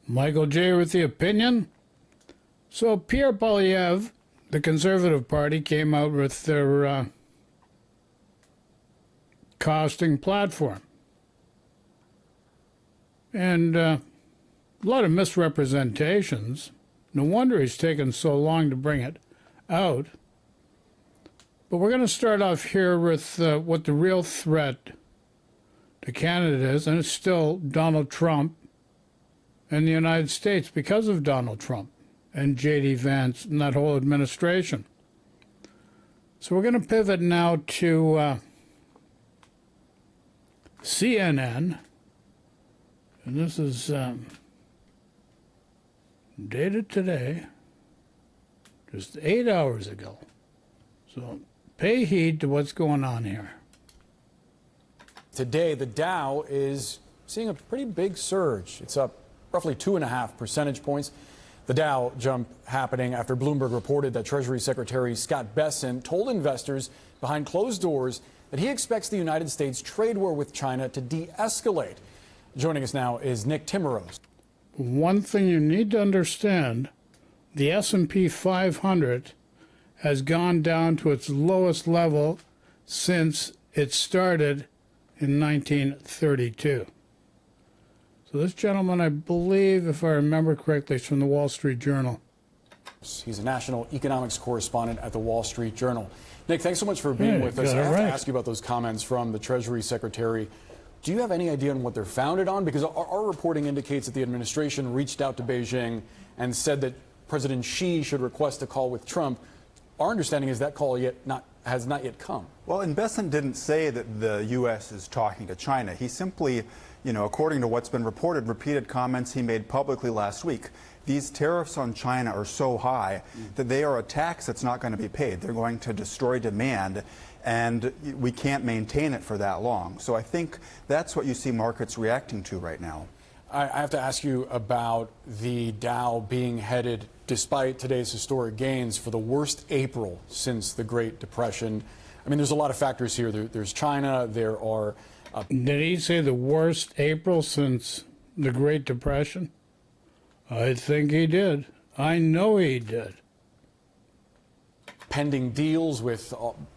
Michael J. with the opinion. So Pierre Poilievre, the Conservative Party, came out with their costing platform. And a lot of misrepresentations. No wonder he's taken so long to bring it out. But we're going to start off here with what the real threat to Canada is, and it's still Donald Trump and the United States because of Donald Trump and J.D. Vance and that whole administration. So we're going to pivot now to CNN, and this is dated today, just 8 hours ago. So pay heed to what's going on here. Today, the Dow is seeing a pretty big surge. It's up roughly 2.5 percentage points. The Dow jump happening after Bloomberg reported that Treasury Secretary Scott Bessent told investors behind closed doors that he expects the United States trade war with China to de-escalate. Joining us now is Nick Timmerose. One thing you need to understand, the S&P 500 has gone down to its lowest level since it started in 1932. So this gentleman, I believe, if I remember correctly, is from the Wall Street Journal. He's a national economics correspondent at the Wall Street Journal. Nick, thanks so much for being with us. I have to ask you about those comments from the Treasury Secretary. Do you have any idea on what they're founded on? Because our reporting indicates that the administration reached out to Beijing and said that President Xi should request a call with Trump. Our understanding is that call has not yet come. Well, and Bessent didn't say that the U.S. is talking to China. He simply, according to what's been reported, repeated comments he made publicly last week. These tariffs on China are so high that they are a tax that's not going to be paid. They're going to destroy demand, and we can't maintain it for that long. So I think that's what you see markets reacting to right now. I have to ask you about the Dow being headed, despite today's historic gains, for the worst April since the Great Depression. I mean, there's a lot of factors here. There's China. There are... Did he say the worst April since the Great Depression? I think he did. I know he did. Pending deals with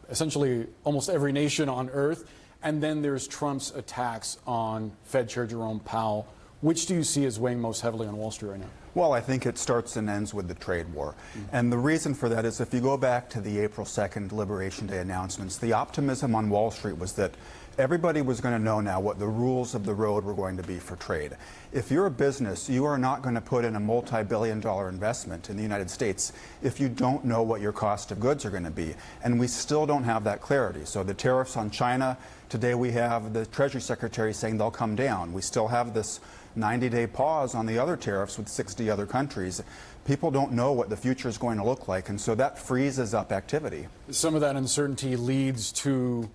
essentially almost every nation on earth. And then there's Trump's attacks on Fed Chair Jerome Powell. Which do you see as weighing most heavily on Wall Street right now? Well, I think it starts and ends with the trade war. And the reason for that is if you go back to the April 2nd Liberation Day announcements, the optimism on Wall Street was that everybody was going to know now what the rules of the road were going to be for trade. If you're a business, you are not going to put in a multi-billion-dollar investment in the United States if you don't know what your cost of goods are going to be. And we still don't have that clarity. So the tariffs on China, today we have the Treasury Secretary saying they'll come down. We still have this 90-day pause on the other tariffs with 60 other countries. People don't know what the future is going to look like, and so that freezes up activity. Some of that uncertainty leads to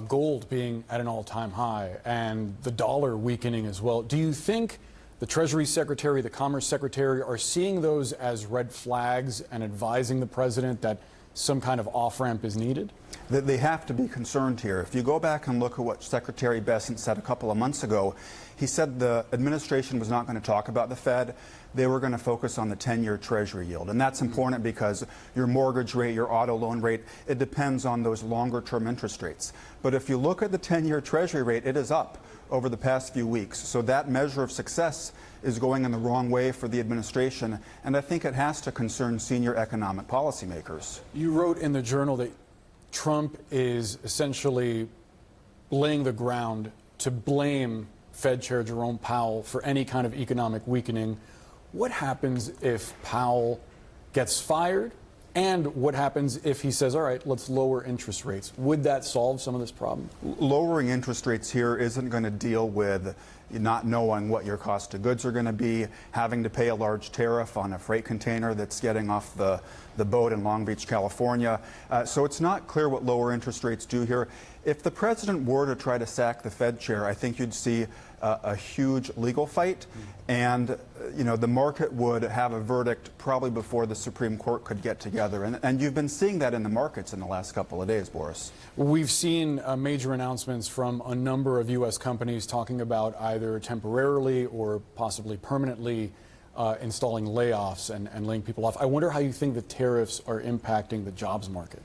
gold being at an all-time high and the dollar weakening as well. Do you think the Treasury Secretary, the Commerce Secretary are seeing those as red flags and advising the president that some kind of off-ramp is needed? They have to be concerned here. If you go back and look at what Secretary Bessent said a couple of months ago, he said the administration was not going to talk about the Fed. They were going to focus on the 10-year Treasury yield. And that's important because your mortgage rate, your auto loan rate, it depends on those longer-term interest rates. But if you look at the 10-year Treasury rate, it is up over the past few weeks. So that measure of success is going in the wrong way for the administration, and I think it has to concern senior economic policymakers. You wrote in the Journal that Trump is essentially laying the ground to blame Fed Chair Jerome Powell for any kind of economic weakening. What happens if Powell gets fired? And what happens if he says, all right, let's lower interest rates? Would that solve some of this problem? Lowering interest rates here isn't going to deal with not knowing what your cost of goods are going to be, having to pay a large tariff on a freight container that's getting off the boat in Long Beach, California. So it's not clear what lower interest rates do here. If the president were to try to sack the Fed chair, I think you'd see a huge legal fight, and the market would have a verdict probably before the Supreme Court could get together. And you've been seeing that in the markets in the last couple of days, Boris. We've seen major announcements from a number of U.S. companies talking about either temporarily or possibly permanently installing layoffs and laying people off. I wonder how you think the tariffs are impacting the jobs market.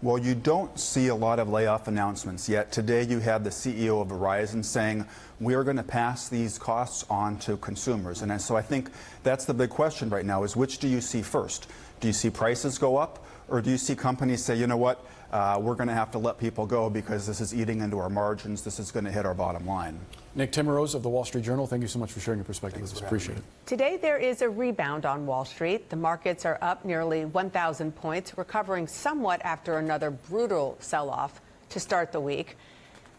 Well, you don't see a lot of layoff announcements yet. Today you had the CEO of Verizon saying, we are going to pass these costs on to consumers. And so I think that's the big question right now is, which do you see first? Do you see prices go up, or do you see companies say, you know what, we're going to have to let people go because this is eating into our margins, this is going to hit our bottom line? Nick Timmerose of the Wall Street Journal, thank you so much for sharing your perspective with us. Appreciate it. Today, there is a rebound on Wall Street. The markets are up nearly 1,000 points, recovering somewhat after another brutal sell-off to start the week.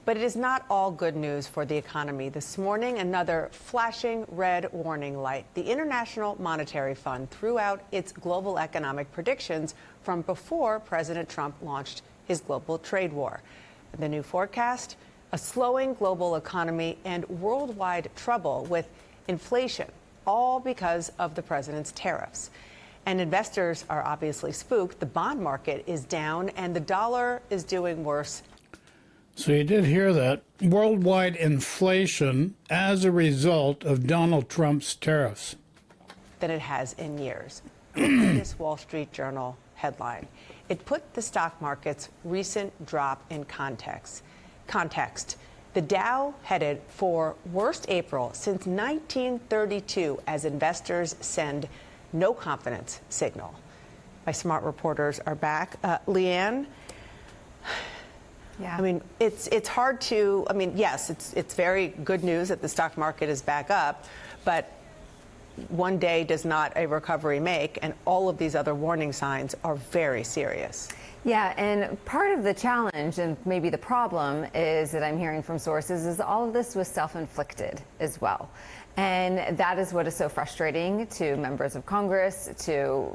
But it is not all good news for the economy. This morning, another flashing red warning light. The International Monetary Fund threw out its global economic predictions from before President Trump launched his global trade war. The new forecast: a slowing global economy and worldwide trouble with inflation, all because of the president's tariffs. And investors are obviously spooked. The bond market is down and the dollar is doing worse. So you did hear that. Worldwide inflation as a result of Donald Trump's tariffs. Than it has in years. This Wall Street Journal headline. It put the stock market's recent drop in context. The Dow headed for worst April since 1932 as investors send no confidence signal. My smart reporters are back. Leanne? Yeah. I mean, it's hard to, yes, it's very good news that the stock market is back up, but one day does not a recovery make, and all of these other warning signs are very serious. Yeah, and part of the challenge and maybe the problem is that I'm hearing from sources is all of this was self-inflicted as well. And that is what is so frustrating to members of Congress, to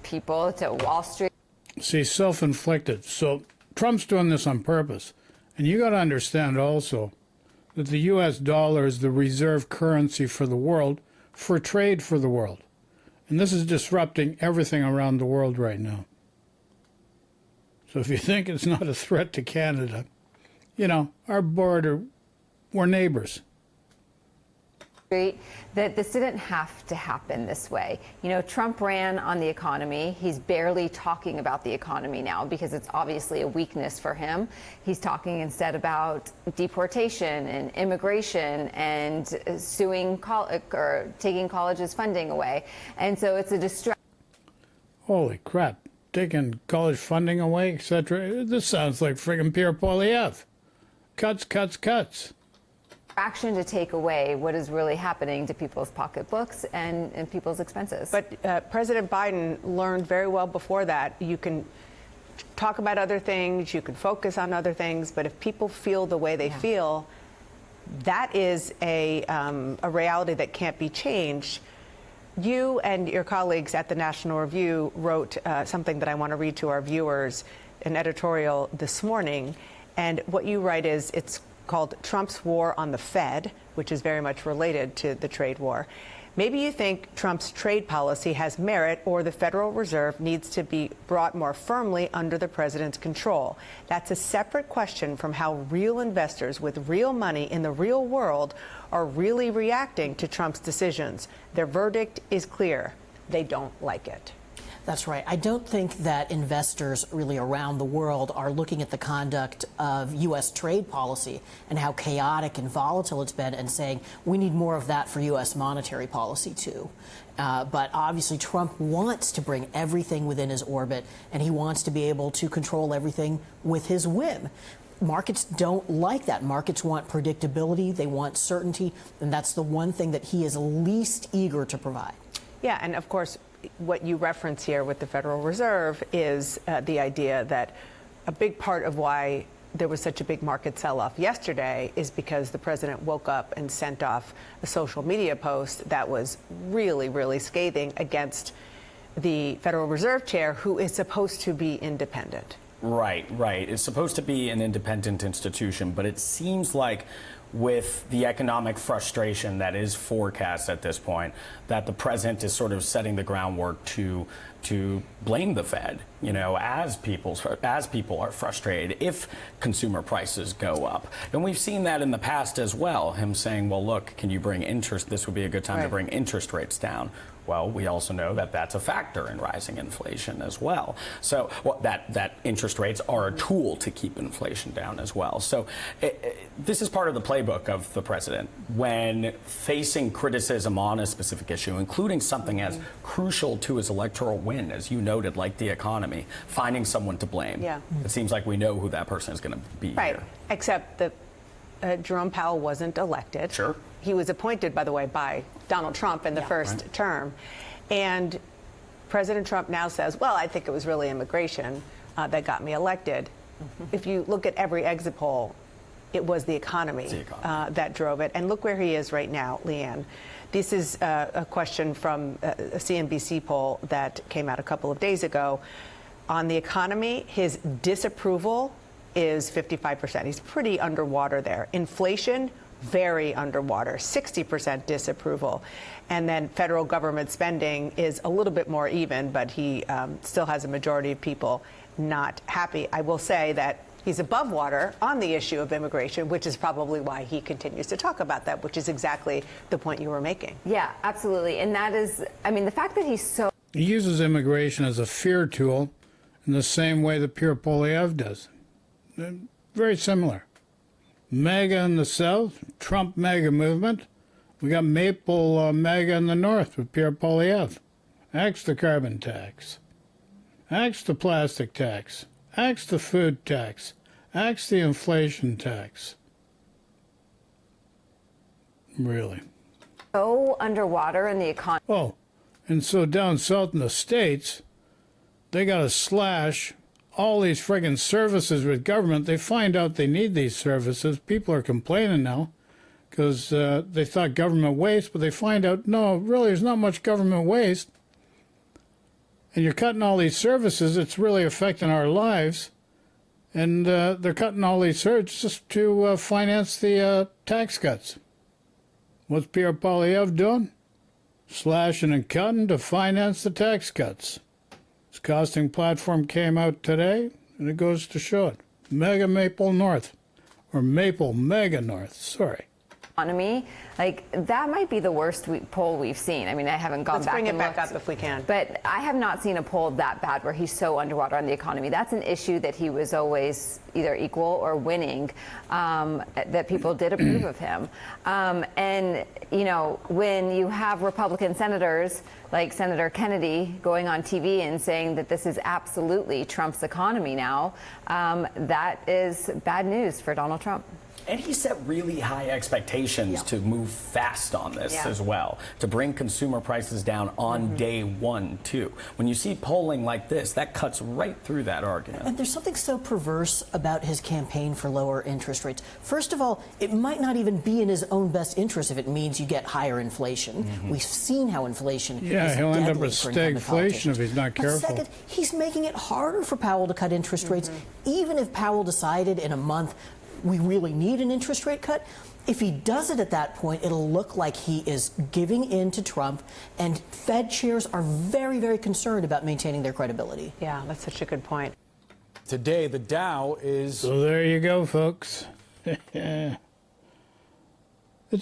people, to Wall Street. See, self-inflicted. So Trump's doing this on purpose. And you got to understand also that the U.S. dollar is the reserve currency for the world, for trade for the world. And this is disrupting everything around the world right now. So if you think it's not a threat to Canada, our border, we're neighbors. That this didn't have to happen this way. Trump ran on the economy. He's barely talking about the economy now because it's obviously a weakness for him. He's talking instead about deportation and immigration and suing or taking colleges' funding away. And so it's a distraction. Holy crap. Taking college funding away, etc. This sounds like friggin' Pierre Poilievre. Cuts, cuts, cuts. Action to take away what is really happening to people's pocketbooks and people's expenses. But President Biden learned very well before that. You can talk about other things, you can focus on other things, but if people feel the way they feel, that is a reality that can't be changed. You and your colleagues at the National Review wrote something that I want to read to our viewers, an editorial this morning. And what you write is, it's called Trump's War on the Fed, which is very much related to the trade war. Maybe you think Trump's trade policy has merit, or the Federal Reserve needs to be brought more firmly under the president's control. That's a separate question from how real investors with real money in the real world are really reacting to Trump's decisions. Their verdict is clear. They don't like it. That's right. I don't think that investors really around the world are looking at the conduct of U.S. trade policy and how chaotic and volatile it's been and saying we need more of that for U.S. monetary policy, too. But obviously Trump wants to bring everything within his orbit, and he wants to be able to control everything with his whim. Markets don't like that. Markets want predictability. They want certainty. And that's the one thing that he is least eager to provide. Yeah, and of course, what you reference here with the Federal Reserve is the idea that a big part of why there was such a big market sell-off yesterday is because the president woke up and sent off a social media post that was really, really scathing against the Federal Reserve chair, who is supposed to be independent. Right. It's supposed to be an independent institution, but it seems like with the economic frustration that is forecast at this point, that the president is sort of setting the groundwork to blame the Fed, as people are frustrated if consumer prices go up. And we've seen that in the past as well, him saying, well, look, can you bring interest? This would be a good time to bring interest rates down. Well, we also know that that's a factor in rising inflation as well. So that interest rates are a tool to keep inflation down as well. So this is part of the playbook of the president when facing criticism on a specific issue, including something as crucial to his electoral win, as you noted, like the economy, finding someone to blame. Yeah. It seems like we know who that person is going to be Right, here. except that Jerome Powell wasn't elected. Sure. He was appointed, by the way, by Donald Trump in the first term. And President Trump now says, well, I think it was really immigration that got me elected. If you look at every exit poll, it was the economy, that drove it. And look where he is right now, Leanne. This is a question from a CNBC poll that came out a couple of days ago. On the economy, his disapproval is 55%. He's pretty underwater there. Inflation, very underwater, 60% disapproval. And then federal government spending is a little bit more even, but he still has a majority of people not happy. I will say that he's above water on the issue of immigration, which is probably why he continues to talk about that, which is exactly the point you were making. Yeah, absolutely. And that is, the fact that he's so... He uses immigration as a fear tool in the same way that Pierre Poilievre does. Very similar. MAGA in the South, Trump MAGA movement. We got Maple MAGA in the North with Pierre Poilievre. Axe the carbon tax. Axe the plastic tax. Axe the food tax. Axe the inflation tax. Really. So underwater in the economy. Oh, and so down south in the States, they got to slash all these friggin' services with government. They find out they need these services. People are complaining now because they thought government waste, but they find out, no, really, there's not much government waste. And you're cutting all these services. It's really affecting our lives. And they're cutting all these services just to finance the tax cuts. What's Pierre Poilievre doing? Slashing and cutting to finance the tax cuts. His costing platform came out today, and it goes to show it. Mega Maple North, or Maple Mega North, sorry. Economy, that might be the worst poll we've seen. I haven't gone Let's back bring and it back looked, up if we can. But I have not seen a poll that bad where he's so underwater on the economy. That's an issue that he was always either equal or winning, that people did approve of him. And, when you have Republican senators like Senator Kennedy going on TV and saying that this is absolutely Trump's economy now, that is bad news for Donald Trump. And he set really high expectations to move fast on this as well, to bring consumer prices down on day one, too. When you see polling like this, that cuts right through that argument. And there's something so perverse about his campaign for lower interest rates. First of all, it might not even be in his own best interest if it means you get higher inflation. We've seen how inflation is he'll end up deadly with for incumbent stagflation if he's not careful. But second, he's making it harder for Powell to cut interest rates. Even if Powell decided in a month we really need an interest rate cut, if he does it at that point, it'll look like he is giving in to Trump, and Fed chairs are very, very concerned about maintaining their credibility. Yeah, that's such a good point. Today, the Dow is... So there you go, folks. It's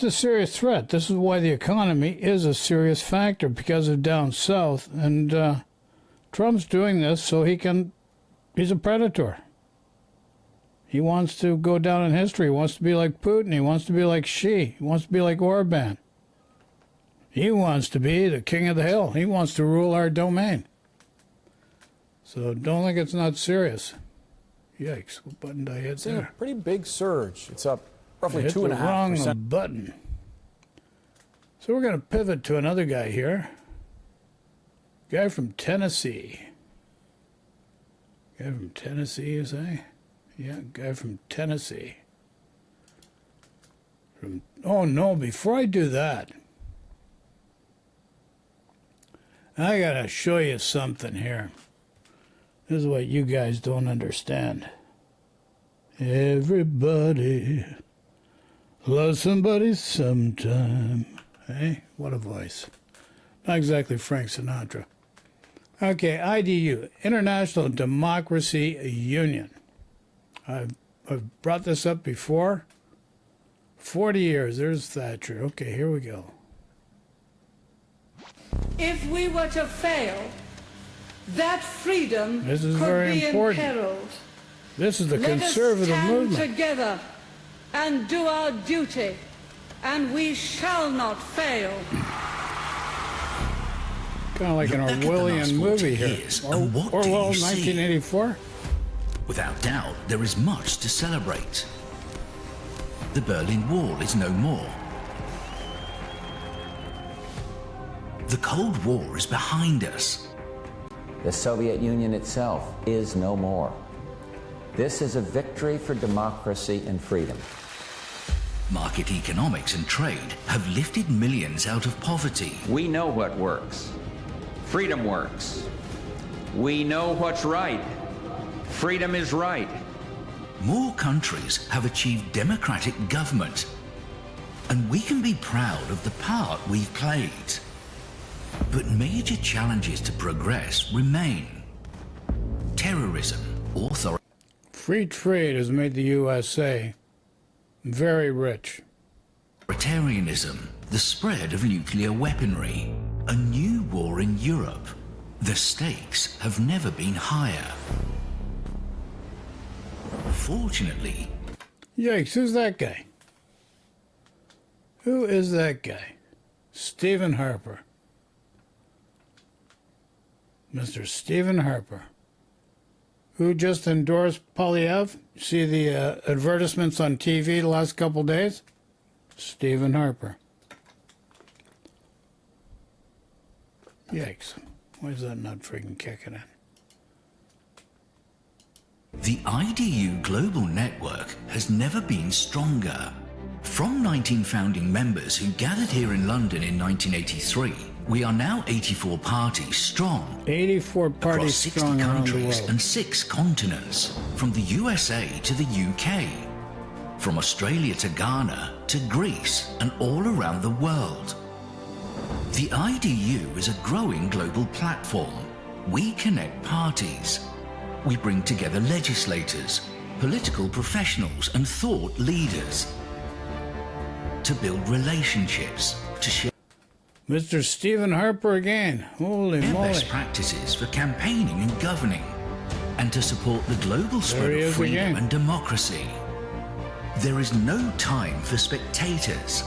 a serious threat. This is why the economy is a serious factor, because of down south. And Trump's doing this so he's a predator. He wants to go down in history. He wants to be like Putin. He wants to be like Xi. He wants to be like Orban. He wants to be the king of the hill. He wants to rule our domain. So don't think it's not serious. Yikes, what button did I hit seeing there? a pretty big surge. It's up roughly I hit the 2.5%. wrong button. So we're going to pivot to another guy here. Guy from Tennessee. Guy from Tennessee, you say? Yeah, guy from Tennessee. Oh, no, before I do that, I got to show you something here. This is what you guys don't understand. Everybody loves somebody sometime. Hey, what a voice. Not exactly Frank Sinatra. Okay, IDU, International Democracy Union. I've brought this up before. 40 years, there's Thatcher. Okay, here we go. If we were to fail, that freedom This is could very be important. imperiled. This is the Let conservative us stand movement. together and do our duty, and we shall not fail. Kind of like an Look back at the Orwellian last 40 movie here. years, and what do Orwell, you see? 1984. Without doubt, there is much to celebrate. The Berlin Wall is no more. The Cold War is behind us. The Soviet Union itself is no more. This is a victory for democracy and freedom. Market economics and trade have lifted millions out of poverty. We know what works. Freedom works. We know what's right. Freedom is right. More countries have achieved democratic government, and we can be proud of the part we've played. But major challenges to progress remain. Terrorism, Free trade has made the USA very rich. authoritarianism, the spread of nuclear weaponry, a new war in Europe. The stakes have never been higher. Fortunately, Yikes, who's that guy? Who is that guy? Stephen Harper. Mr. Stephen Harper. Who just endorsed Poliev? See the advertisements on TV the last couple days? Stephen Harper. Yikes. Why is that not freaking kicking in? the IDU Global Network has never been stronger. From 19 founding members who gathered here in London in 1983, we are now 84 parties strong. 84 Across parties 60 strong around the countries world. and 6 continents, from the USA to the UK, from Australia to Ghana to Greece and all around the world. The IDU is a growing global platform. We connect parties. We bring together legislators, political professionals and thought leaders to build relationships, to share Mr. Stephen Harper again. Holy their moly. best practices for campaigning and governing, and to support the global spread he of is freedom again. and democracy. There is no time for spectators.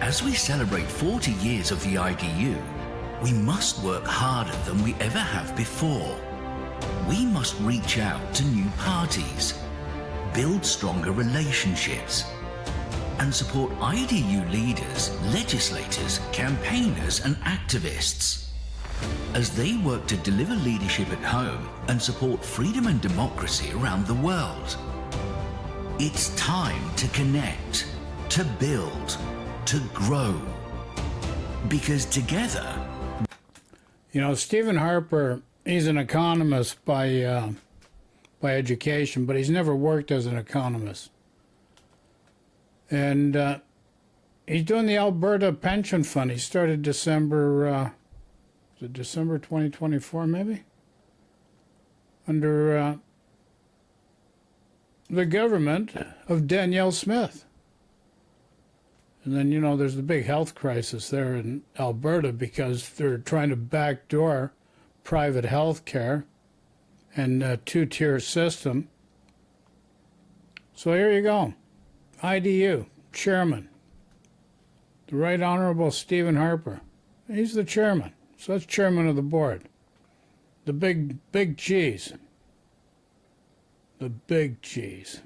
As we celebrate 40 years of the IDU, we must work harder than we ever have before. We must reach out to new parties, build stronger relationships, and support IDU leaders, legislators, campaigners, and activists as they work to deliver leadership at home and support freedom and democracy around the world. It's time to connect, to build, to grow. Because together, You know, Stephen Harper, he's an economist by education, but he's never worked as an economist. And he's doing the Alberta Pension Fund. He started December 2024 maybe? Under the government of Danielle Smith. And then, you know, there's the big health crisis there in Alberta because they're trying to backdoor private health care and a two-tier system. So here you go. IDU, chairman, the Right Honorable Stephen Harper. He's the chairman, so that's chairman of the board. The big cheese. The big cheese.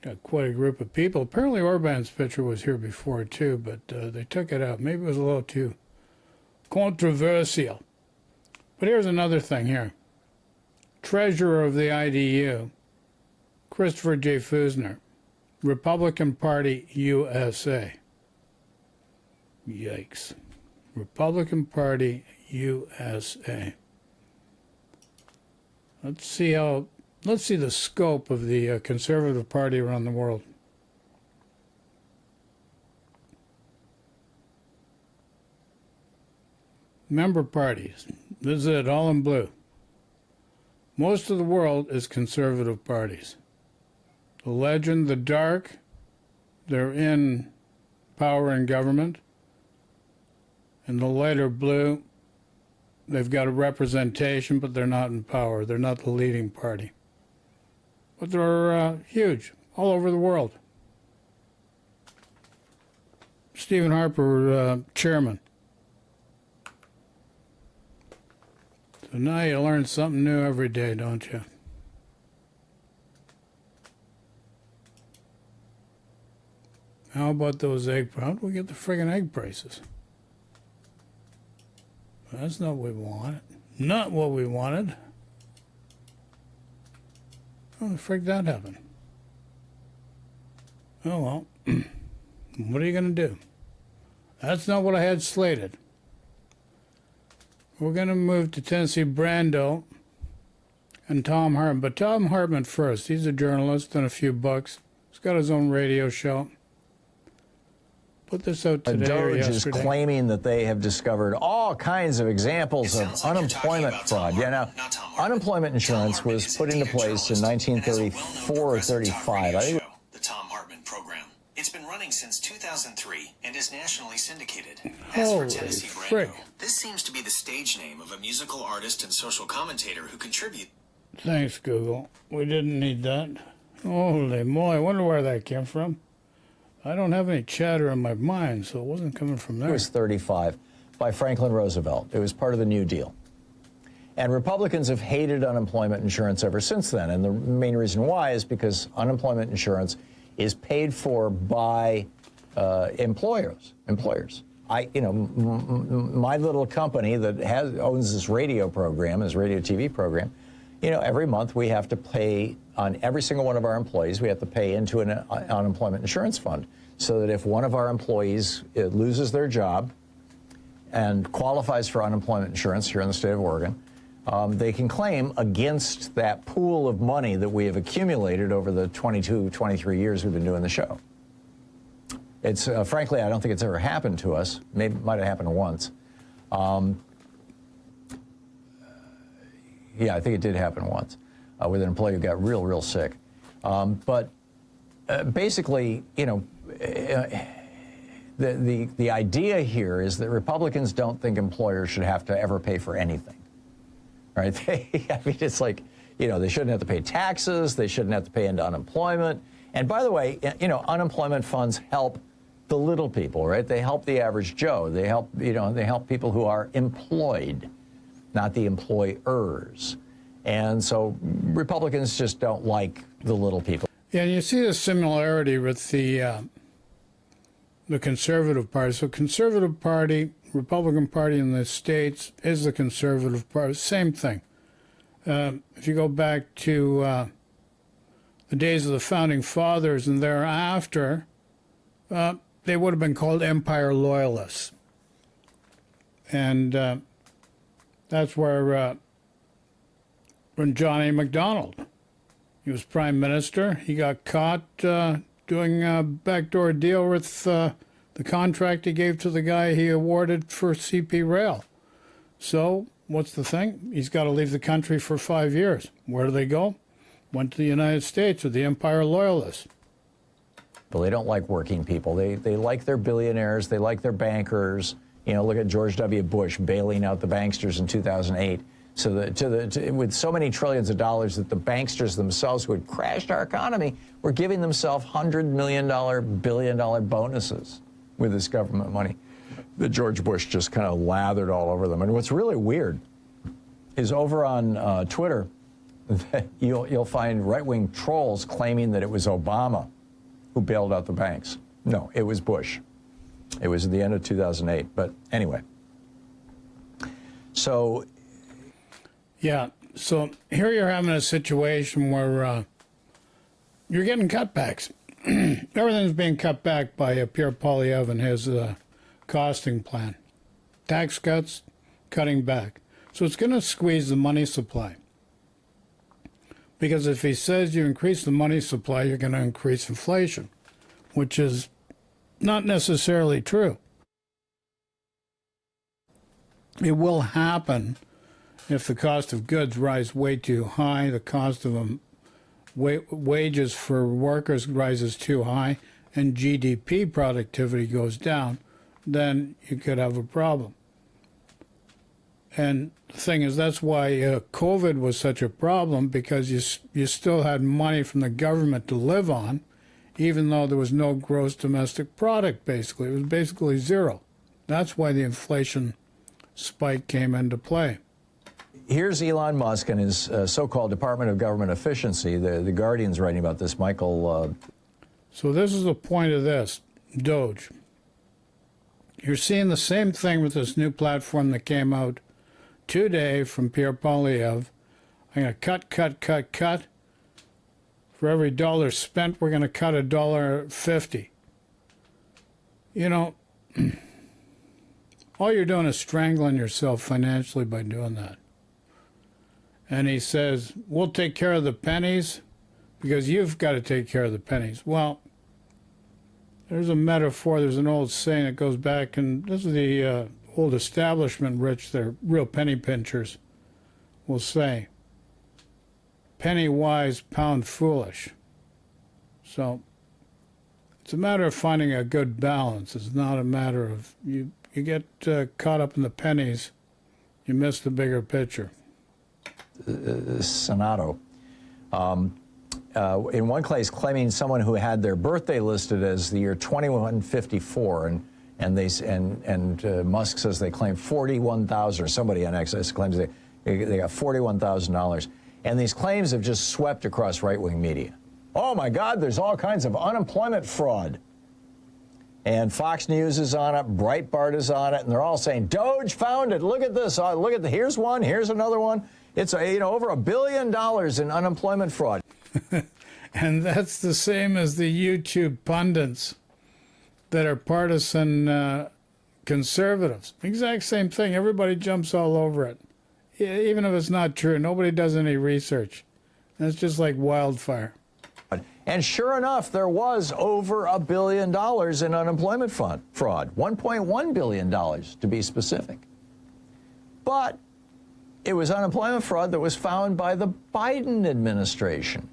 Got quite a group of people. Apparently Orban's picture was here before too, but they took it out. Maybe it was a little too controversial. But here's another thing here. Treasurer of the IDU, Christopher J. Fusner, Republican Party USA. Yikes. Republican Party USA. Let's see the scope of the Conservative Party around the world. Member parties. This is it, all in blue. Most of the world is conservative parties. The legend, the dark, they're in power and government. And the lighter blue, they've got a representation, but they're not in power. They're not the leading party. But they're huge, all over the world. Stephen Harper, chairman. So now you learn something new every day, don't you? How about those egg? How do we get the friggin' egg prices? That's not what we wanted. Not what we wanted. How the frig that happened? Oh well. What are you gonna do? That's not what I had slated. We're gonna move to Tennessee Brando and Tom Hartman. But Tom Hartman first. He's a journalist, done a few books. He's got his own radio show. Put this out today or DOGE yesterday. is claiming that they have discovered all kinds of examples of unemployment fraud. Yeah, now, unemployment insurance was put into place in 1934 or 35. I think the Tom Hartman program. It's been running since 2003 and is nationally syndicated. As Holy for Tennessee frick. Brando, this seems to be the stage name of a musical artist and social commentator who contributes. Thanks, Google. We didn't need that. Holy moly, I wonder where that came from. I don't have any chatter in my mind, so it wasn't coming from there. it was 35 by Franklin Roosevelt. It was part of the New Deal. And Republicans have hated unemployment insurance ever since then. And the main reason why is because unemployment insurance is paid for by employers. My little company that owns this radio program, this radio TV program, every month we have to pay on every single one of our employees, we have to pay into an unemployment insurance fund so that if one of our employees loses their job and qualifies for unemployment insurance here in the state of Oregon, they can claim against that pool of money that we have accumulated over the 22, 23 years we've been doing the show. It's frankly, I don't think it's ever happened to us. Maybe it might have happened once. Yeah, I think it did happen once with an employee who got real sick. But basically, the idea here is that Republicans don't think employers should have to ever pay for anything. Right? It's like, they shouldn't have to pay taxes. They shouldn't have to pay into unemployment. And by the way, unemployment funds help the little people, right? They help the average Joe. They help, they help people who are employed, not the employers. And so Republicans just don't like the little people. Yeah, and you see the similarity with the Conservative Party. So Conservative Party, Republican Party in the States is the Conservative Party. Same thing. If you go back to the days of the Founding Fathers and thereafter, they would have been called Empire Loyalists. And that's where when John A. Macdonald, he was prime minister, he got caught doing a backdoor deal with the contract he gave to the guy he awarded for CP Rail. So what's the thing? He's got to leave the country for 5 years. Where do they go? Went to the United States with the Empire Loyalists. But they don't like working people. They like their billionaires. They like their bankers. Look at George W. Bush bailing out the banksters in 2008. So with so many trillions of dollars that the banksters themselves who had crashed our economy were giving themselves $100 million, billion-dollar bonuses with this government money that George Bush just kind of lathered all over them. And what's really weird is over on Twitter, you'll find right-wing trolls claiming that it was Obama who bailed out the banks. No, it was Bush. It was at the end of 2008. But anyway, so... Yeah, so here you're having a situation where you're getting cutbacks. Everything's being cut back by Pierre Poilievre and his costing plan. tax cuts, cutting back. So it's going to squeeze the money supply. Because if he says you increase the money supply, you're going to increase inflation, which is not necessarily true. It will happen if the cost of goods rise way too high, the cost of wages for workers rises too high, and GDP productivity goes down, then you could have a problem. And the thing is, that's why COVID was such a problem, because you still had money from the government to live on, even though there was no gross domestic product, basically. It was basically zero. That's why the inflation spike came into play. Here's Elon Musk and his so-called Department of Government Efficiency. The Guardian's writing about this, Michael. So this is the point of this, Doge. You're seeing the same thing with this new platform that came out today from Pierre Poilievre. I'm going to cut. For every dollar spent, we're going to cut $1.50. You know, all you're doing is strangling yourself financially by doing that. And he says, we'll take care of the pennies because you've got to take care of the pennies. Well, there's a metaphor, there's an old saying that goes back, and this is the old establishment rich, they're real penny pinchers, will say, penny wise, pound foolish. So it's a matter of finding a good balance. It's not a matter of you get caught up in the pennies, you miss the bigger picture. Senato. In one case, claiming someone who had their birthday listed as the year 2154, and Musk says they claim 41,000, or somebody on X claims they got $41,000, and these claims have just swept across right-wing media. Oh my God, there's all kinds of unemployment fraud, and Fox News is on it, Breitbart is on it, and they're all saying Doge found it. Look at this. Look at here's one. Here's another one. It's over $1 billion in unemployment fraud. And that's the same as the YouTube pundits that are partisan conservatives. Exact same thing. Everybody jumps all over it. Even if it's not true, nobody does any research. And it's just like wildfire. And sure enough, there was over $1 billion in unemployment fraud. $1.1 billion to be specific. But it was unemployment fraud that was found by the Biden administration,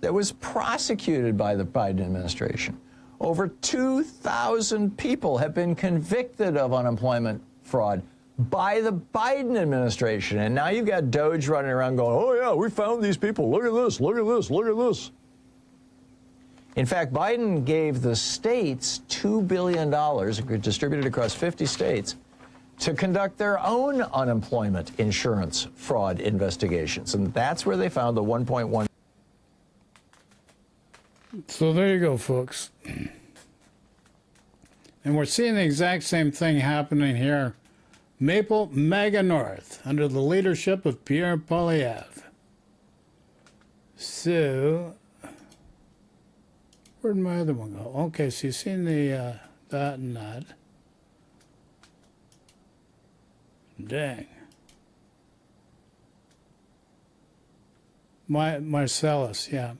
that was prosecuted by the Biden administration. Over 2,000 people have been convicted of unemployment fraud by the Biden administration. And now you've got Doge running around going, oh yeah, we found these people. Look at this, look at this, look at this. In fact, Biden gave the states $2 billion, distributed across 50 states, to conduct their own unemployment insurance fraud investigations. And that's where they found the 1.1. So there you go, folks. And we're seeing the exact same thing happening here. Maple Mega North, under the leadership of Pierre Poilievre. So, where'd my other one go? Okay, so you've seen the that and that. Dang. Marcellus, yeah.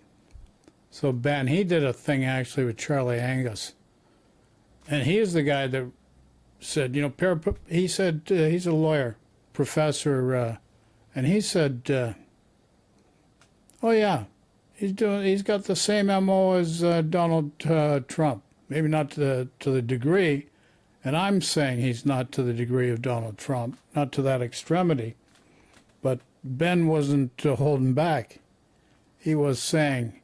So Ben, he did a thing actually with Charlie Angus. And he's the guy that said, you know, he said, he's a lawyer, professor, and he said, oh yeah, he's got the same MO as Donald Trump. Maybe not to the degree, and I'm saying he's not to the degree of Donald Trump, not to that extremity. But Ben wasn't holding back. He was saying,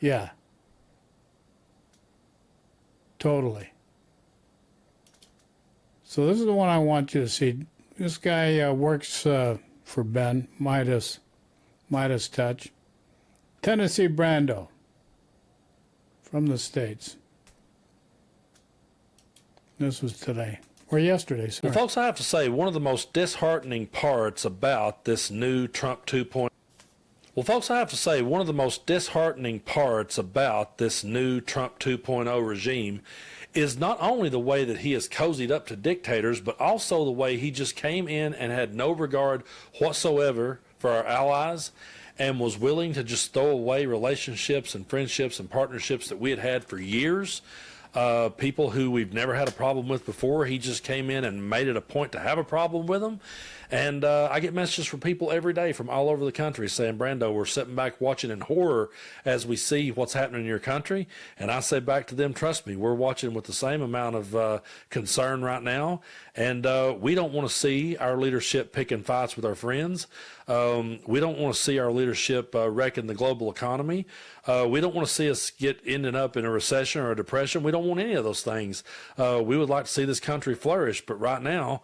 yeah, totally. So this is the one I want you to see. This guy works for Ben, Midas Touch. Tennessee Brando from the States. This was today, or yesterday, sorry. Well, folks, I have to say, one of the most disheartening parts about this new Trump 2.0, Well, folks, I have to say, one of the most disheartening parts about this new Trump 2.0 regime is not only the way that he has cozied up to dictators, but also the way he just came in and had no regard whatsoever for our allies and was willing to just throw away relationships and friendships and partnerships that we had had for years. People who we've never had a problem with before, he just came in and made it a point to have a problem with them. And I get messages from people every day from all over the country saying, Brando, we're sitting back watching in horror as we see what's happening in your country. And I say back to them, trust me, we're watching with the same amount of concern right now. And we don't want to see our leadership picking fights with our friends. We don't want to see our leadership wrecking the global economy. We don't want to see us ending up in a recession or a depression. We don't want any of those things. We would like to see this country flourish. But right now,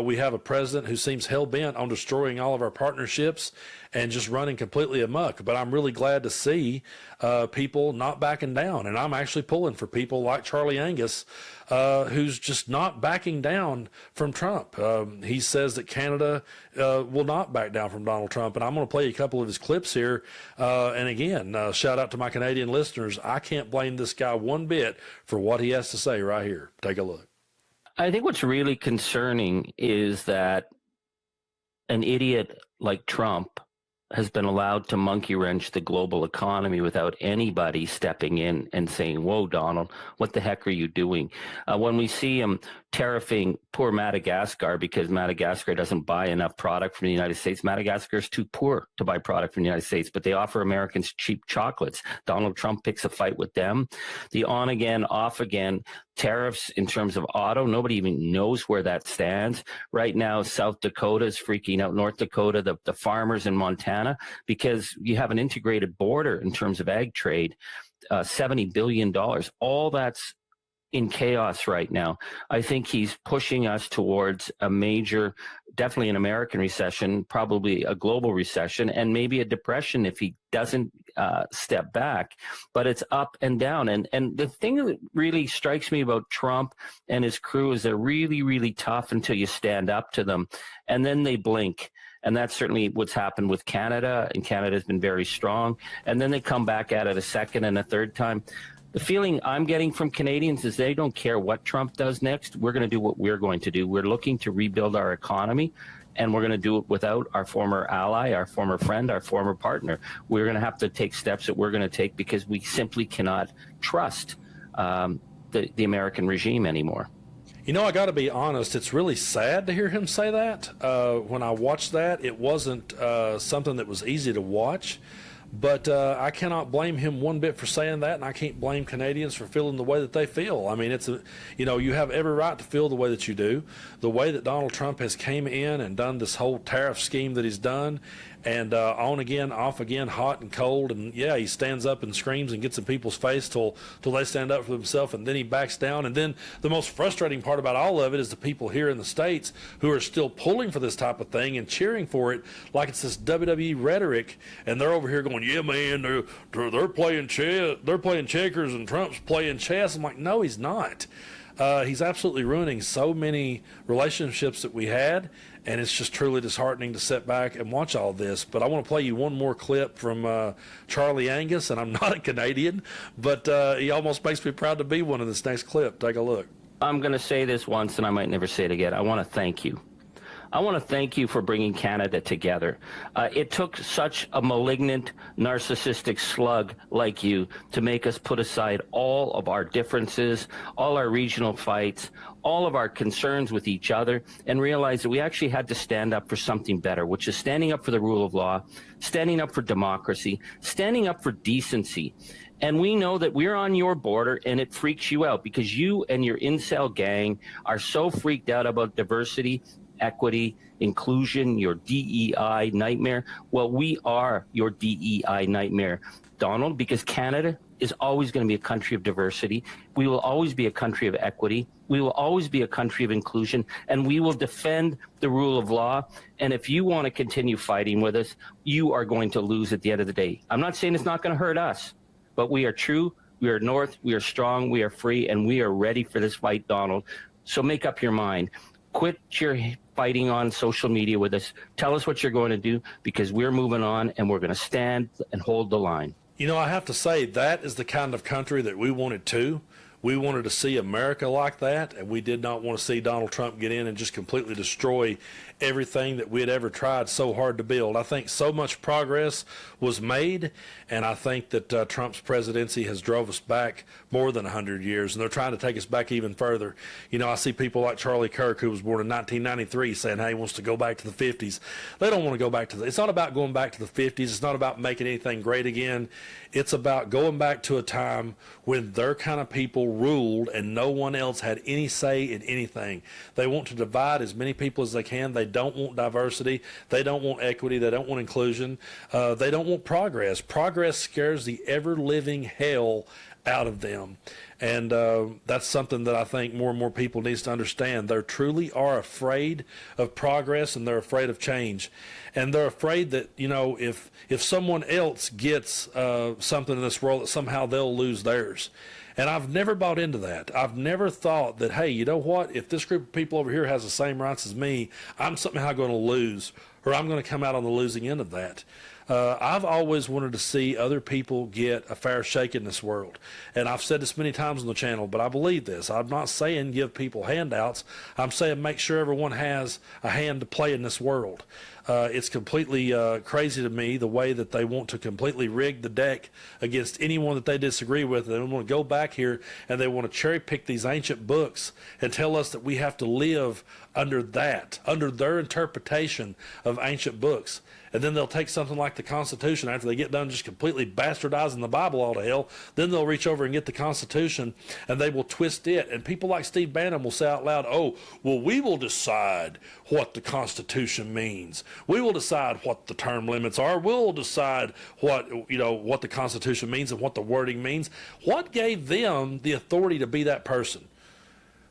we have a president who seems hell-bent on destroying all of our partnerships and just running completely amok. But I'm really glad to see people not backing down. And I'm actually pulling for people like Charlie Angus, who's just not backing down from Trump. He says that Canada will not back down from Donald Trump. And I'm going to play a couple of his clips here. And again, shout out to my Canadian listeners. I can't blame this guy one bit for what he has to say right here. Take a look. I think what's really concerning is that an idiot like Trump has been allowed to monkey wrench the global economy without anybody stepping in and saying, whoa, Donald, what the heck are you doing? When we see him tariffing poor Madagascar because Madagascar doesn't buy enough product from the United States. Madagascar is too poor to buy product from the United States, but they offer Americans cheap chocolates. Donald Trump picks a fight with them. The on again, off again tariffs in terms of auto, nobody even knows where that stands. Right now, South Dakota is freaking out, North Dakota, the farmers in Montana, because you have an integrated border in terms of ag trade, $70 billion. All that's in chaos right now. I think he's pushing us towards a major, definitely an American recession, probably a global recession, and maybe a depression if he doesn't step back. But it's up and down. And the thing that really strikes me about Trump and his crew is they're really, really tough until you stand up to them, and then they blink. And that's certainly what's happened with Canada, and Canada's been very strong. And then they come back at it a second and a third time. The feeling I'm getting from Canadians is they don't care what Trump does next. We're going to do what we're going to do. We're looking to rebuild our economy, and we're going to do it without our former ally, our former friend, our former partner. We're going to have to take steps that we're going to take because we simply cannot trust the American regime anymore. You know, I got to be honest, it's really sad to hear him say that. When I watched that, it wasn't something that was easy to watch. But I cannot blame him one bit for saying that, and I can't blame Canadians for feeling the way that they feel. I mean, you have every right to feel the way that you do. The way that Donald Trump has came in and done this whole tariff scheme that he's done, and on again, off again, hot and cold, and yeah, he stands up and screams and gets in people's face till they stand up for themselves, and then he backs down. And then the most frustrating part about all of it is the people here in the States who are still pulling for this type of thing and cheering for it like it's this WWE rhetoric, and they're over here going, yeah, man, they're playing chess, they're playing checkers, and Trump's playing chess. I'm like, no, he's not. He's absolutely ruining so many relationships that we had, and it's just truly disheartening to sit back and watch all this. But I want to play you one more clip from Charlie Angus, and I'm not a Canadian, but he almost makes me proud to be one in this next clip. Take a look. I'm going to say this once, and I might never say it again. I want to thank you. I want to thank you for bringing Canada together. It took such a malignant, narcissistic slug like you to make us put aside all of our differences, all our regional fights, all of our concerns with each other, and realize that we actually had to stand up for something better, which is standing up for the rule of law, standing up for democracy, standing up for decency. And we know that we're on your border, and it freaks you out because you and your incel gang are so freaked out about diversity, equity, inclusion, your DEI nightmare. Well, we are your DEI nightmare, Donald, because Canada is always going to be a country of diversity. We will always be a country of equity. We will always be a country of inclusion, and we will defend the rule of law. And if you want to continue fighting with us, you are going to lose at the end of the day. I'm not saying it's not going to hurt us, but we are true, we are North, we are strong, we are free, and we are ready for this fight, Donald. So make up your mind. quit your fighting on social media with us. Tell us what you're going to do, because we're moving on and we're going to stand and hold the line. You know, I have to say, that is the kind of country that we wanted too. We wanted to see America like that, and we did not want to see Donald Trump get in and just completely destroy everything that we had ever tried so hard to build. I think so much progress was made, and I think that Trump's presidency has drove us back more than 100 years, and they're trying to take us back even further. You know, I see people like Charlie Kirk, who was born in 1993, saying, hey, he wants to go back to the 50s. They don't want to go back to it's not about going back to the 50s. It's not about making anything great again. It's about going back to a time when their kind of people ruled and no one else had any say in anything. They want to divide as many people as they can. They don't want diversity. They don't want equity. They don't want inclusion. They don't want progress. Progress scares the ever-living hell out of them. And that's something that I think more and more people need to understand. They truly are afraid of progress, and they're afraid of change. And they're afraid that, you know, if someone else gets something in this world, that somehow they'll lose theirs. And I've never bought into that. I've never thought that, hey, you know what? If this group of people over here has the same rights as me, I'm somehow going to lose, or I'm going to come out on the losing end of that. I've always wanted to see other people get a fair shake in this world. And I've said this many times on the channel, but I believe this. I'm not saying give people handouts. I'm saying make sure everyone has a hand to play in this world. It's completely crazy to me the way that they want to completely rig the deck against anyone that they disagree with. They want to go back here and they want to cherry pick these ancient books and tell us that we have to live under their interpretation of ancient books. And then they'll take something like the Constitution after they get done just completely bastardizing the Bible all to hell. Then they'll reach over and get the Constitution and they will twist it. And people like Steve Bannon will say out loud, oh, well, we will decide what the Constitution means. We will decide what the term limits are. We'll decide what the Constitution means and what the wording means. What gave them the authority to be that person?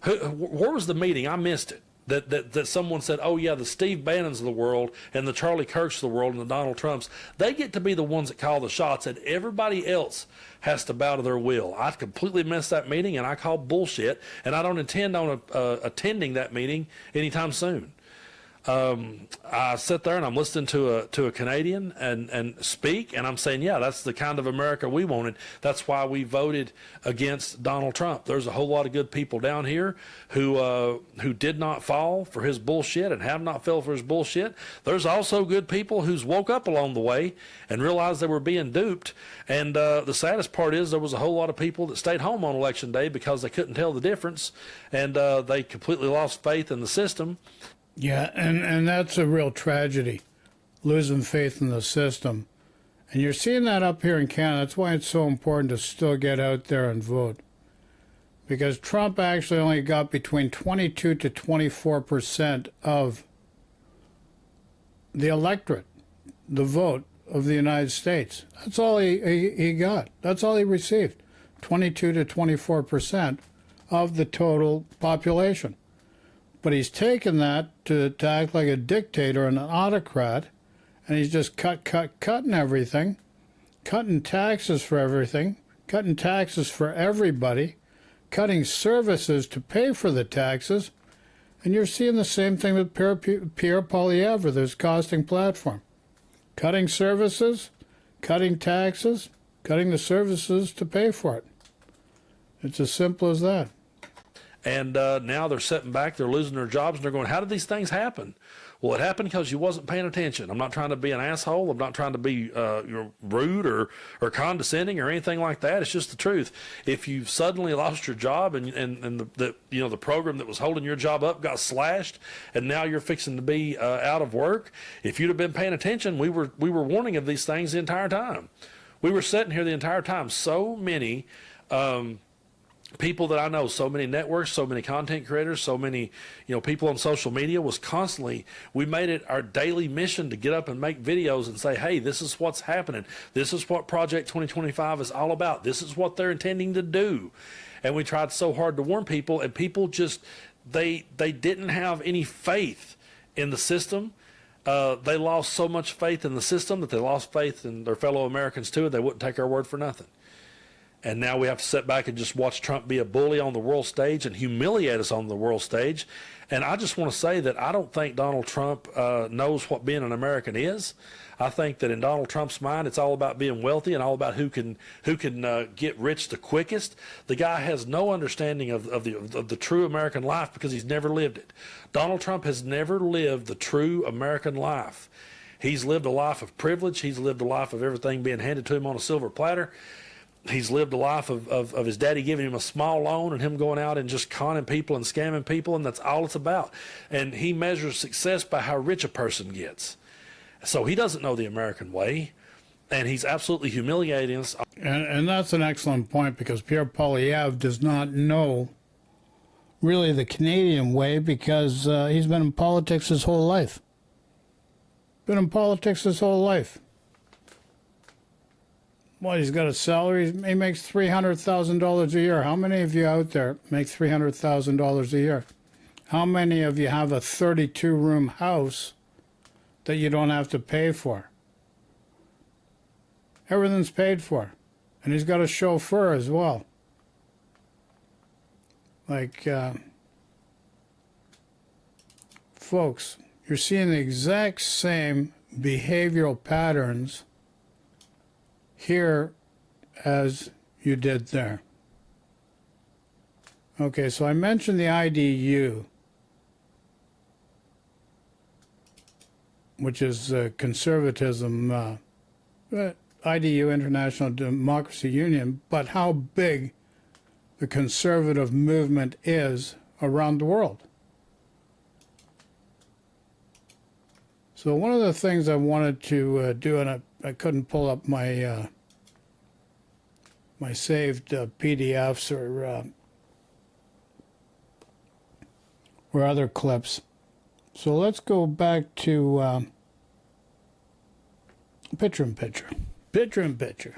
Where was the meeting? I missed it. That someone said, oh, yeah, the Steve Bannons of the world and the Charlie Kirks of the world and the Donald Trumps, they get to be the ones that call the shots, and everybody else has to bow to their will. I completely missed that meeting, and I call bullshit, and I don't intend on attending that meeting anytime soon. I sit there and I'm listening to a Canadian and speak, and I'm saying, yeah, that's the kind of America we wanted. That's why we voted against Donald Trump. There's a whole lot of good people down here who did not fall for his bullshit and have not fell for his bullshit. There's also good people who's woke up along the way and realized they were being duped. And the saddest part is there was a whole lot of people that stayed home on Election Day because they couldn't tell the difference, and they completely lost faith in the system. Yeah, and that's a real tragedy, losing faith in the system. And you're seeing that up here in Canada. That's why it's so important to still get out there and vote. Because Trump actually only got between 22 to 24% of the electorate, the vote of the United States. That's all he got. That's all he received, 22 to 24% of the total population. But he's taken that to act like a dictator and an autocrat, and he's just cutting everything, cutting taxes for everything, cutting taxes for everybody, cutting services to pay for the taxes, and you're seeing the same thing with Pierre Poilievre, this costing platform. Cutting services, cutting taxes, cutting the services to pay for it. It's as simple as that. And now they're sitting back, they're losing their jobs, and they're going, how did these things happen? Well, it happened because you wasn't paying attention. I'm not trying to be an asshole. I'm not trying to be rude or condescending or anything like that. It's just the truth. If you've suddenly lost your job and the program that was holding your job up got slashed, and now you're fixing to be out of work, if you'd have been paying attention, we were warning of these things the entire time. We were sitting here the entire time. So many people that I know, so many networks, so many content creators, so many people on social media was constantly, we made it our daily mission to get up and make videos and say, hey, this is what's happening. This is what Project 2025 is all about. This is what they're intending to do. And we tried so hard to warn people, and people just, they didn't have any faith in the system. They lost so much faith in the system that they lost faith in their fellow Americans too, and they wouldn't take our word for nothing. And now we have to sit back and just watch Trump be a bully on the world stage and humiliate us on the world stage. And I just want to say that I don't think Donald Trump knows what being an American is. I think that in Donald Trump's mind, it's all about being wealthy and all about who can get rich the quickest. The guy has no understanding of the true American life because he's never lived it. Donald Trump has never lived the true American life. He's lived a life of privilege. He's lived a life of everything being handed to him on a silver platter. He's lived a life of his daddy giving him a small loan and him going out and just conning people and scamming people, and that's all it's about. And he measures success by how rich a person gets. So he doesn't know the American way, and he's absolutely humiliating us. And that's an excellent point, because Pierre Poilievre does not know really the Canadian way, because he's been in politics his whole life. Been in politics his whole life. Well, he's got a salary. He makes $300,000 a year. How many of you out there make $300,000 a year? How many of you have a 32-room house that you don't have to pay for? Everything's paid for. And he's got a chauffeur as well. Like, folks, you're seeing the exact same behavioral patterns here as you did there. Okay, so I mentioned the IDU, which is conservatism, IDU, International Democracy Union, but how big the conservative movement is around the world. So one of the things I wanted to do, and I couldn't pull up my my saved PDFs or other clips. So let's go back to picture-in-picture.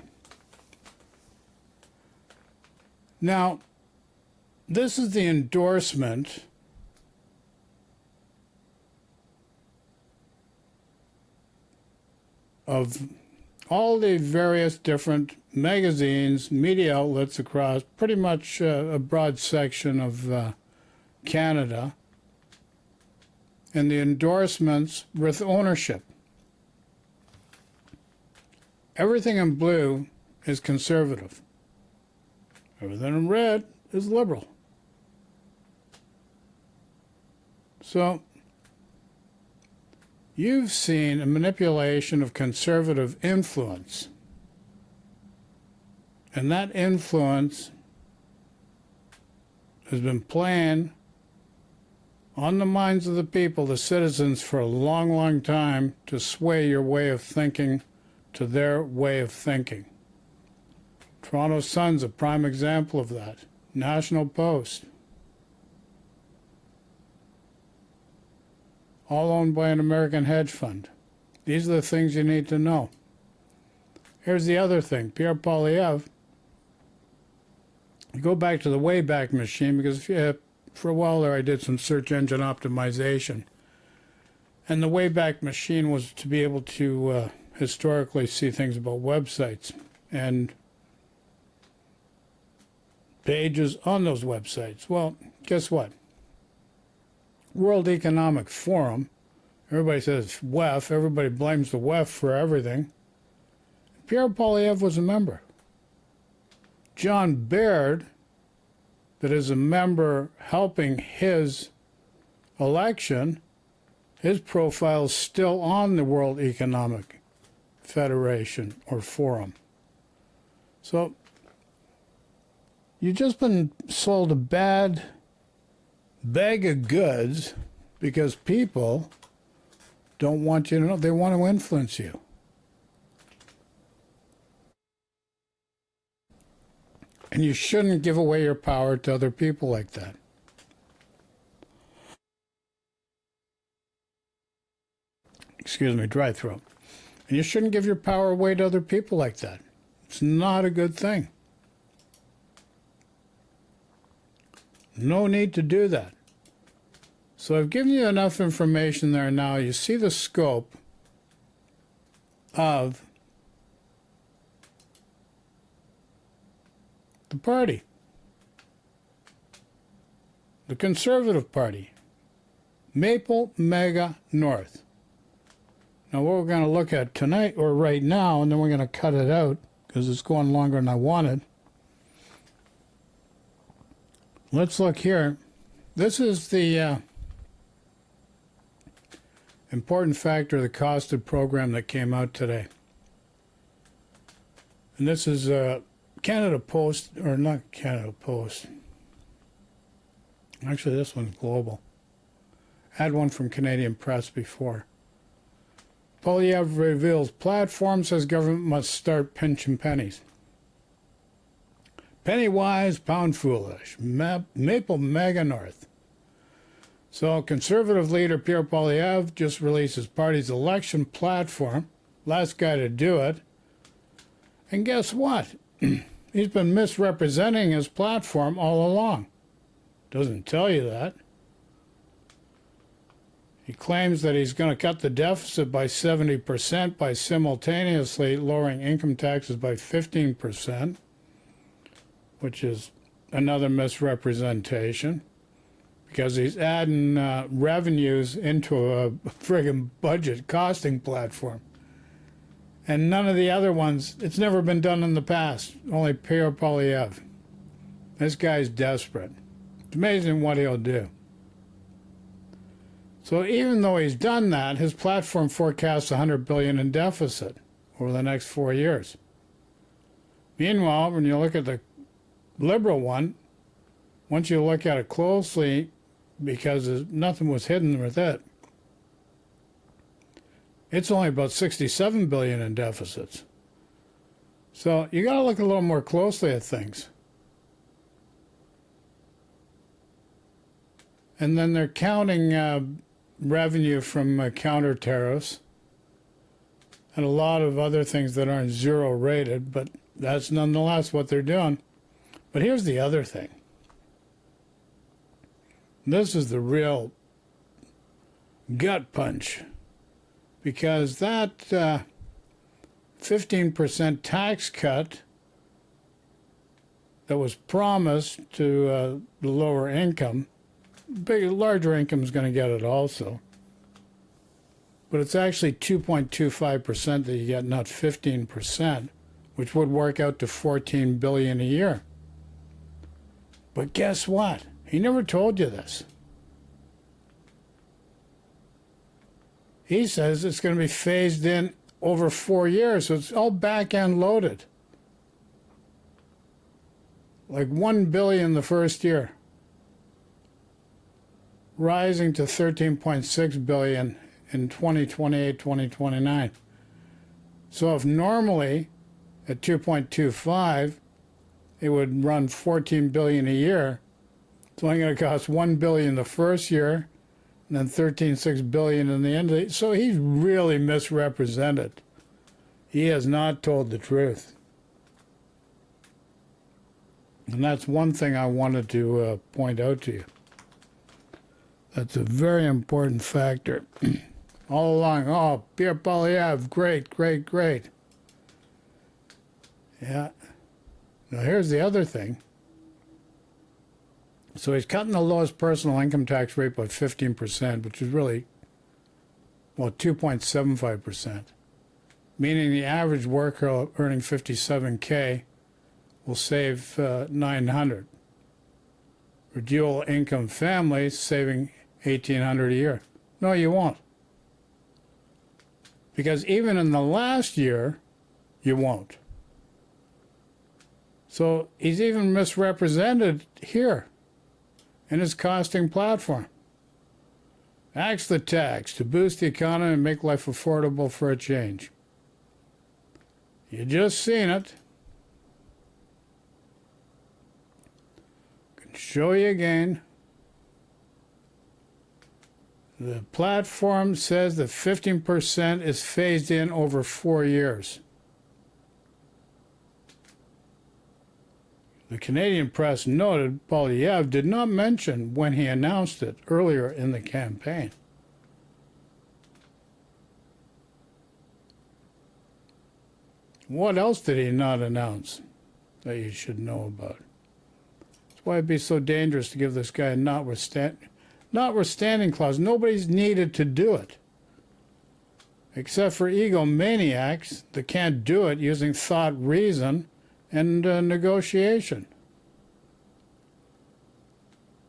Now, this is the endorsement of all the various different magazines, media outlets across pretty much a broad section of Canada, and the endorsements with ownership. Everything in blue is conservative. Everything in red is liberal. So you've seen a manipulation of conservative influence. And that influence has been playing on the minds of the people, the citizens, for a long, long time to sway your way of thinking to their way of thinking. Toronto Sun's a prime example of that. National Post. All owned by an American hedge fund. These are the things you need to know. Here's the other thing. Pierre Poilievre, go back to the Wayback Machine, because for a while there I did some search engine optimization. And the Wayback Machine was to be able to historically see things about websites and pages on those websites. Well, guess what? World Economic Forum, everybody says WEF, everybody blames the WEF for everything. Pierre Poilievre was a member. John Baird, that is a member helping his election, his profile is still on the World Economic Federation or Forum. So you've just been sold a bad bag of goods because people don't want you to know. They want to influence you. And you shouldn't give away your power to other people like that. Excuse me, dry throat. And you shouldn't give your power away to other people like that. It's not a good thing. No need to do that. So I've given you enough information there now. You see the scope of the party. The Conservative Party. Maple Mega North. Now what we're going to look at tonight, or right now, and then we're going to cut it out because it's going longer than I wanted. Let's look here. This is the important factor of the costed program that came out today. And this is Canada Post, or not Canada Post. Actually, this one's global. I had one from Canadian Press before. Poliev reveals platform says government must start pinching pennies. Penny wise, pound foolish. Maple Mega North. So Conservative leader Pierre Poilievre just released his party's election platform. Last guy to do it. And guess what? He's been misrepresenting his platform all along. Doesn't tell you that. He claims that he's going to cut the deficit by 70% by simultaneously lowering income taxes by 15%, which is another misrepresentation, because he's adding revenues into a friggin' budget costing platform. And none of the other ones, it's never been done in the past, only Pierre Poilievre. This guy's desperate. It's amazing what he'll do. So even though he's done that, his platform forecasts $100 billion in deficit over the next 4 years. Meanwhile, when you look at the Liberal one, once you look at it closely, because nothing was hidden with it, it's only about $67 billion in deficits. So you got to look a little more closely at things. And then they're counting revenue from counter tariffs and a lot of other things that aren't zero rated, but that's nonetheless what they're doing. But here's the other thing. This is the real gut punch, because that 15% tax cut that was promised to the lower income, larger income is going to get it also. But it's actually 2.25% that you get, not 15%, which would work out to $14 billion a year. But guess what? He never told you this. He says it's going to be phased in over 4 years, so it's all back-end loaded. Like $1 billion the first year, rising to $13.6 billion in 2028, 2029. So if normally at 2.25, it would run $14 billion a year, it's only going to cost $1 billion the first year, and then $13.6 billion in the end of it. So he's really misrepresented. He has not told the truth. And that's one thing I wanted to point out to you. That's a very important factor. All along, oh, Pierre Poilievre, great, great, great. Yeah. Now here's the other thing. So he's cutting the lowest personal income tax rate by 15%, which is really, well, 2.75%, meaning the average worker earning $57K will save $900. For dual income families, saving $1,800 a year. No, you won't. Because even in the last year, you won't. So he's even misrepresented here in his costing platform. Axe the tax to boost the economy and make life affordable for a change. You just seen it. Can show you again. The platform says that 15% is phased in over 4 years. The Canadian press noted Poliev did not mention when he announced it earlier in the campaign. What else did he not announce that you should know about? why it'd be so dangerous to give this guy a notwithstanding clause. Nobody's needed to do it, except for egomaniacs that can't do it using thought, reason, and negotiation.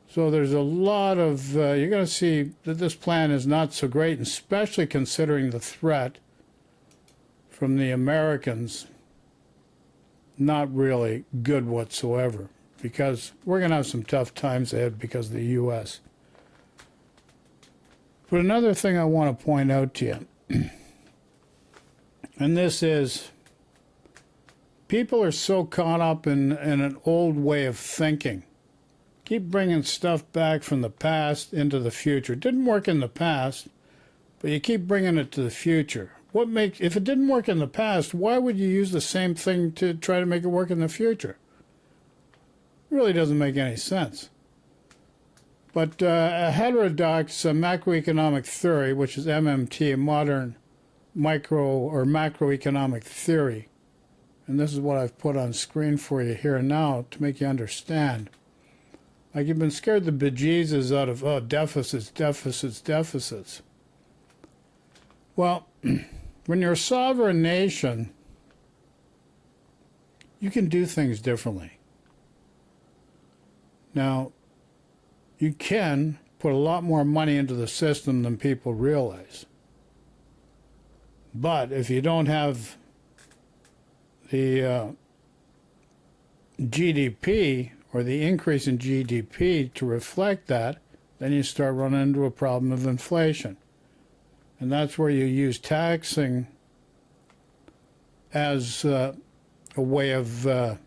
So there's a lot of, you're going to see that this plan is not so great, especially considering the threat from the Americans. Not really good whatsoever, because we're going to have some tough times ahead because of the U.S. But another thing I want to point out to you, and this is, people are so caught up in an old way of thinking. Keep bringing stuff back from the past into the future. It didn't work in the past, but you keep bringing it to the future. If it didn't work in the past, why would you use the same thing to try to make it work in the future? It really doesn't make any sense. But a heterodox macroeconomic theory, which is MMT, modern micro or macroeconomic theory, and this is what I've put on screen for you here now to make you understand. Like, you've been scared the bejesus out of, deficits, deficits, deficits. Well, when you're a sovereign nation, you can do things differently. Now, you can put a lot more money into the system than people realize. But if you don't have the GDP or the increase in GDP to reflect that, then you start running into a problem of inflation. And that's where you use taxing as a way of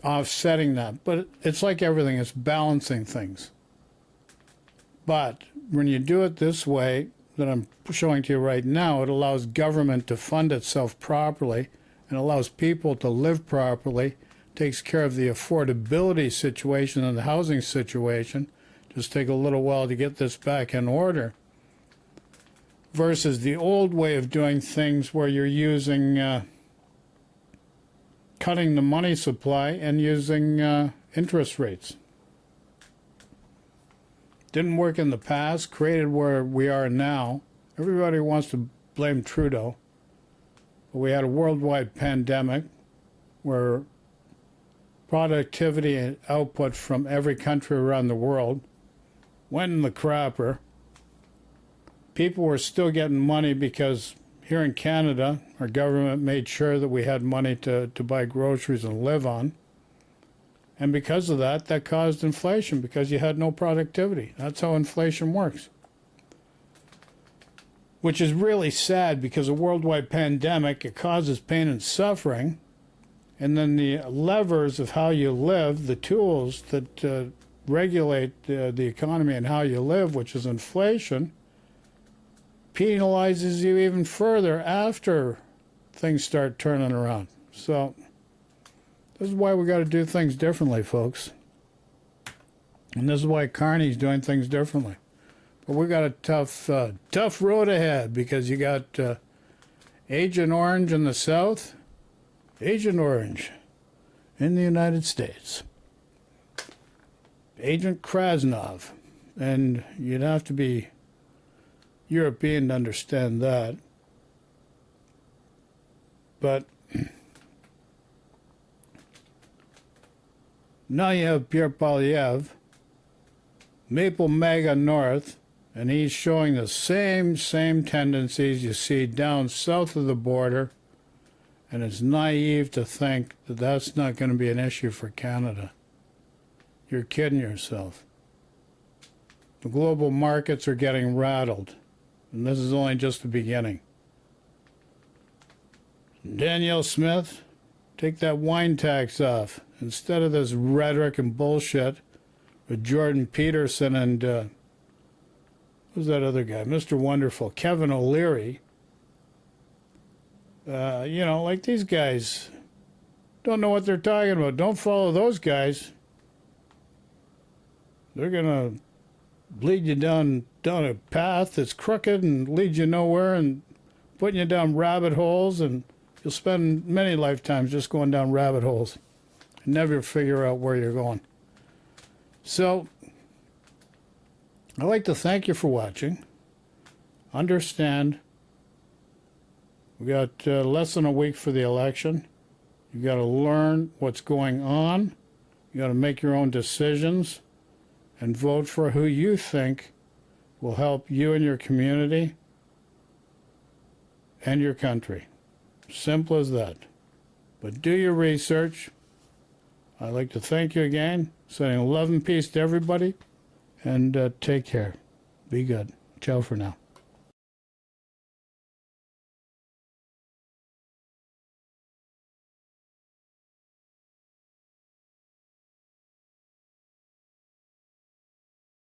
offsetting that. But it's like everything, it's balancing things. But when you do it this way that I'm showing to you right now, it allows government to fund itself properly and allows people to live properly, takes care of the affordability situation and the housing situation. Just take a little while to get this back in order. Versus the old way of doing things where you're using, cutting the money supply and using interest rates. Didn't work in the past, created where we are now. Everybody wants to blame Trudeau. But we had a worldwide pandemic where productivity and output from every country around the world went in the crapper. People were still getting money because here in Canada, our government made sure that we had money to buy groceries and live on. And because of that, that caused inflation because you had no productivity. That's how inflation works. Which is really sad because a worldwide pandemic, it causes pain and suffering. And then the levers of how you live, the tools that regulate the economy and how you live, which is inflation, penalizes you even further after things start turning around. So this is why we got to do things differently, folks. And this is why Carney's doing things differently. But we got a tough road ahead because you got Agent Orange in the South, Agent Orange in the United States, Agent Krasnov, and you'd have to be European to understand that. But now you have Pierre Poilievre, Maple Mega North, and he's showing the same tendencies you see down south of the border, and it's naive to think that that's not going to be an issue for Canada. You're kidding yourself. The global markets are getting rattled. And this is only just the beginning. Danielle Smith, take that wine tax off. Instead of this rhetoric and bullshit with Jordan Peterson and, who's that other guy? Mr. Wonderful, Kevin O'Leary. Like these guys don't know what they're talking about. Don't follow those guys. They're going to lead you down a path that's crooked and lead you nowhere and putting you down rabbit holes, and you'll spend many lifetimes just going down rabbit holes. and never figure out where you're going. So, I'd like to thank you for watching. Understand, we got less than a week for the election. You got to learn what's going on. You got to make your own decisions and vote for who you think will help you and your community and your country. Simple as that. But do your research. I'd like to thank you again. Sending love and peace to everybody. And take care. Be good. Ciao for now.